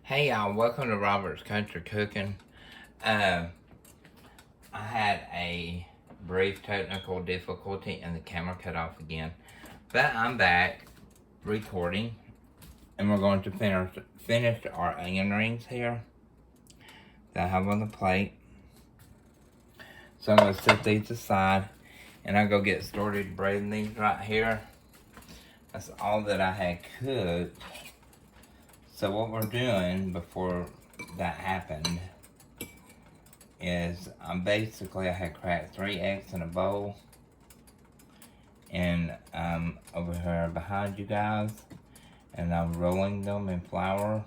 Hey y'all, welcome to Robert's Country Cooking. I had a brief technical difficulty and the camera cut off again. But I'm back recording and we're going to finish our onion rings here that I have on the plate. So I'm going to set these aside and I'll go get started braiding these right here. That's all that I had cooked. So what we're doing before that happened is I had cracked 3 eggs in a bowl, and I'm over here behind you guys, and I'm rolling them in flour,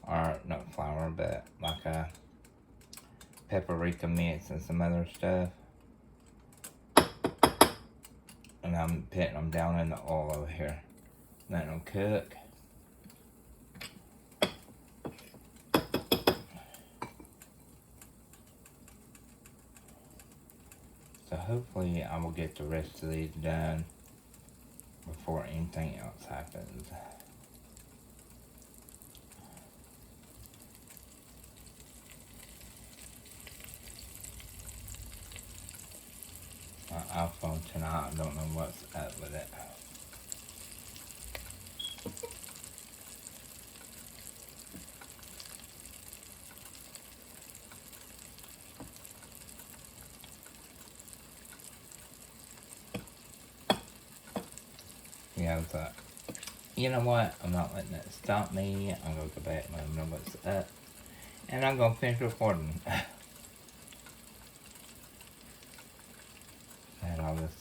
or not flour, but like a paprika mix and some other stuff, and I'm putting them down in the oil over here, letting them cook. So hopefully I will get the rest of these done before anything else happens. My iPhone tonight, I don't know what's up with it. Yeah, I thought, you know what? I'm not letting that stop me. I'm going to go back and let them know what's up. And I'm going to finish recording. I had all this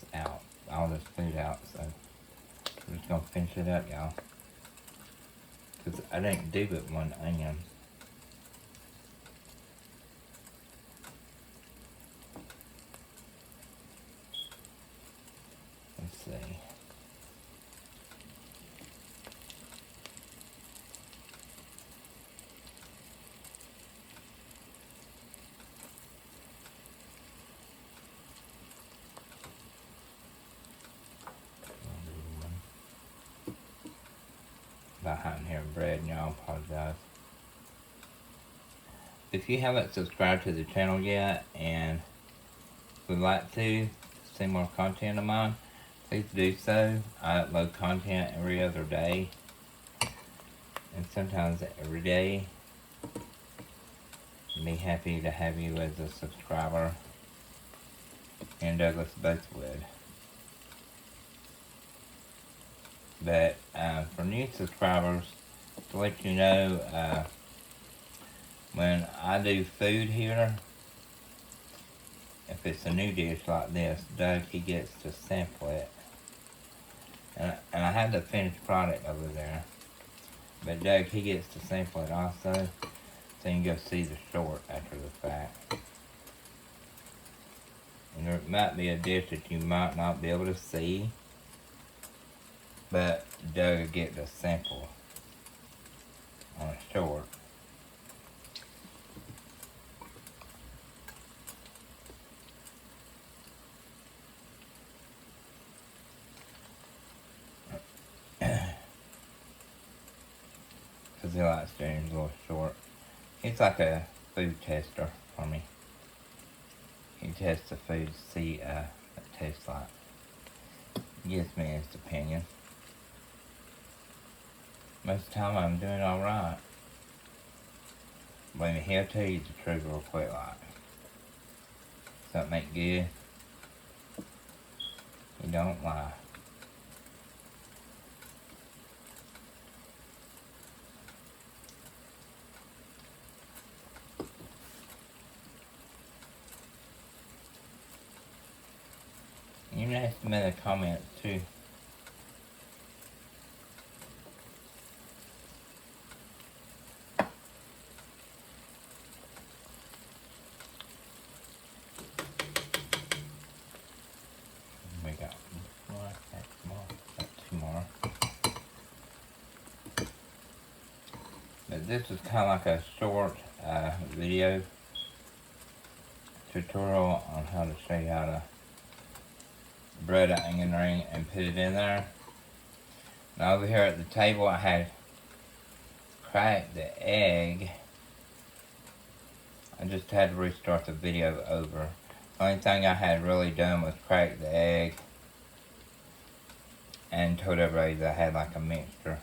food out, so I'm just going to finish it up, y'all. Because I didn't do but one onion. Let's see. Behind here bread, and y'all apologize. If you haven't subscribed to the channel yet and would like to see more content of mine, please do so. I upload content every other day, and sometimes every day. I'd be happy to have you as a subscriber, and Douglas both would. But for new subscribers, to let you know, when I do food here, if it's a new dish like this, Doug, he gets to sample it. And I have the finished product over there. But Doug, he gets to sample it also, so you can go see the short after the fact. And there might be a dish that you might not be able to see, but Doug will get the sample on a short. Because he likes doing his little short. He's like a food tester for me. He tests the food to see what it tastes like. He gives me his opinion. Most of the time I'm doing alright. Believe me, he'll tell you the truth real quick like. Something ain't good, he don't lie. You can ask him in the comments too. We got two more. But this is kind of like a short video tutorial on how to show you how to bread an onion ring and put it in there. Now over here at the table I had cracked the egg. I just had to restart the video over. Only thing I had really done was crack the egg and told everybody that I had like a mixture.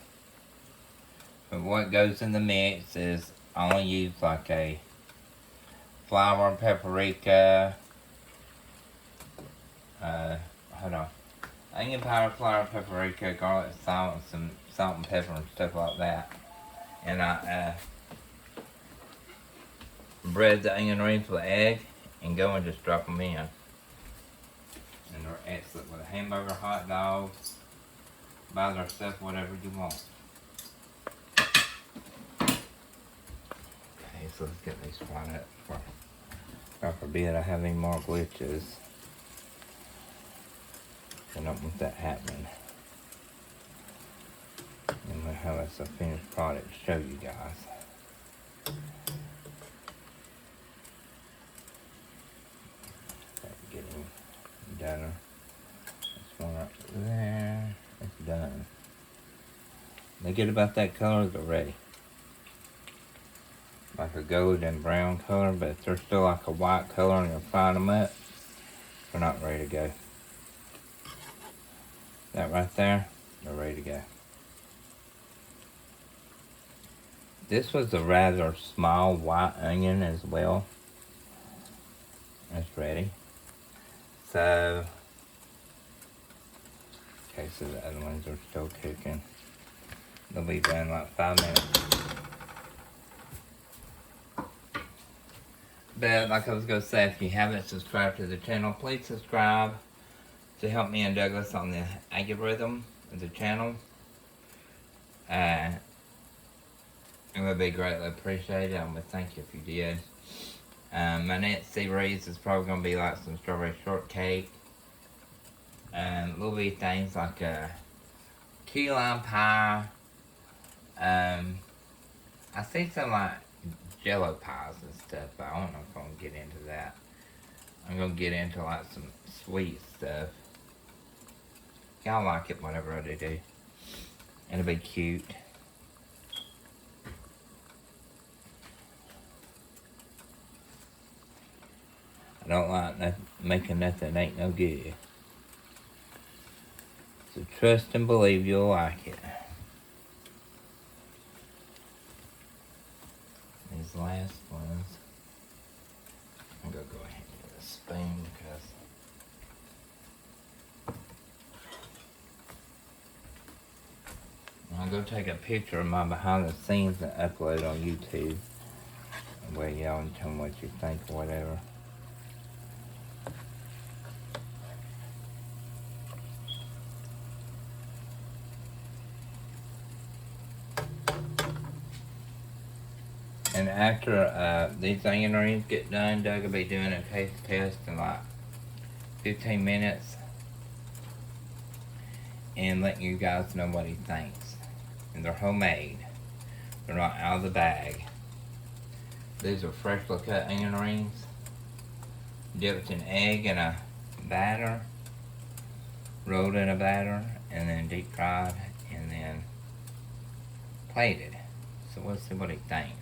But what goes in the mix is I only use like a flour, paprika, hold on, onion powder, flour, paprika, garlic, salt, and some salt and pepper and stuff like that. And I bread the onion rings with egg and go and just drop them in. And they're excellent with a hamburger, hot dog, buy their stuff, whatever you want. Okay, so let's get these fried up before, God forbid I have any more glitches. I don't want that happening. And we'll have us a finished product to show you guys. Getting done. This one right there. It's done. They get about that color, they're ready. Like a golden brown color, but if they're still like a white color and you're frying them up, they're not ready to go. That right there, they're ready to go. This was a rather small white onion as well. It's ready. So, okay, so the other ones are still cooking. They'll be done in like 5 minutes. But like I was going to say, if you haven't subscribed to the channel, please subscribe to help me and Douglas on the algorithm of the channel. It would be greatly appreciated. I would thank you if you did. My next series is probably going to be like some strawberry shortcake. Little bitty things like a key lime pie. I see some like jello pies and stuff, but I don't know if I'm going to get into that. I'm going to get into like some sweet stuff. Y'all like it, whatever I do. It'll be cute. I don't like making nothing that ain't no good. So trust and believe you'll like it. These last ones, I'm gonna go ahead and get a spoon because I'm gonna take a picture of my behind the scenes and upload on YouTube. Well, y'all and tell me what you think or whatever. And after these onion rings get done, Doug will be doing a taste test in like 15 minutes and letting you guys know what he thinks. And they're homemade. They're not out of the bag. These are freshly cut onion rings, dipped in egg and a batter, rolled in a batter, and then deep fried, and then plated. So we'll see what he thinks.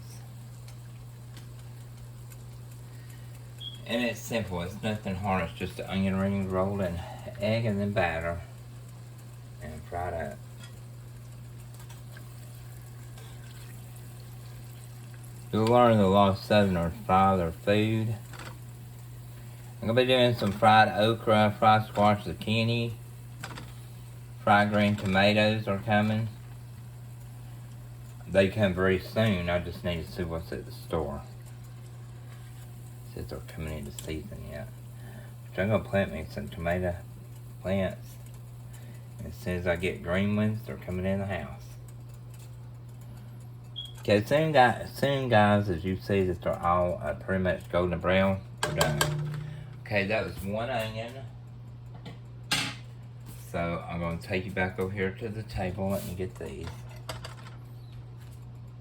And it's simple, it's nothing hard, it's just the onion rings rolled in egg and then batter and fried up. You'll learn a lot of Southerners fry their food. I'm going to be doing some fried okra, fried squash, zucchini, fried green tomatoes are coming. They come very soon, I just need to see what's at the store. Since they're coming into season yet. But I'm going to plant me some tomato plants. And as soon as I get green ones, they're coming in the house. Okay, soon guys, as you see that they're all pretty much golden brown, we're done. Okay, that was one onion. So I'm going to take you back over here to the table. Let me get these.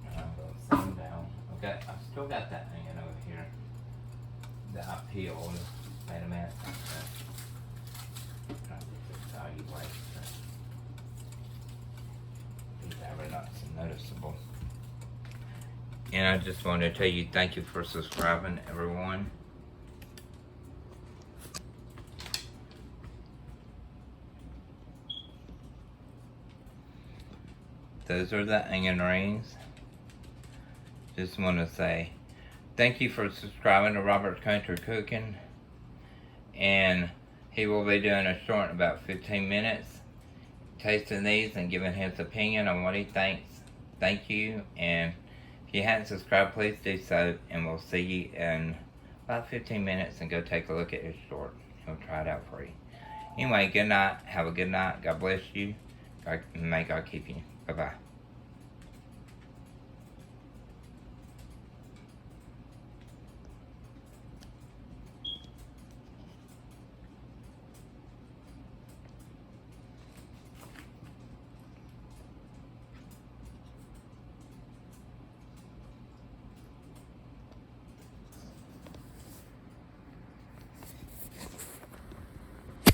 I'm going to set them down. Okay, I've still got that onion over here that I peeled. Wait a minute. These are not so noticeable. And I just want to tell you thank you for subscribing, everyone. Those are the onion rings. Just want to say thank you for subscribing to Robert's Country Cooking. And he will be doing a short in about 15 minutes, tasting these and giving his opinion on what he thinks. Thank you. And if you haven't subscribed, please do so. And we'll see you in about 15 minutes and go take a look at his short. He'll try it out for you. Anyway, good night. Have a good night. God bless you. May God keep you. Bye-bye.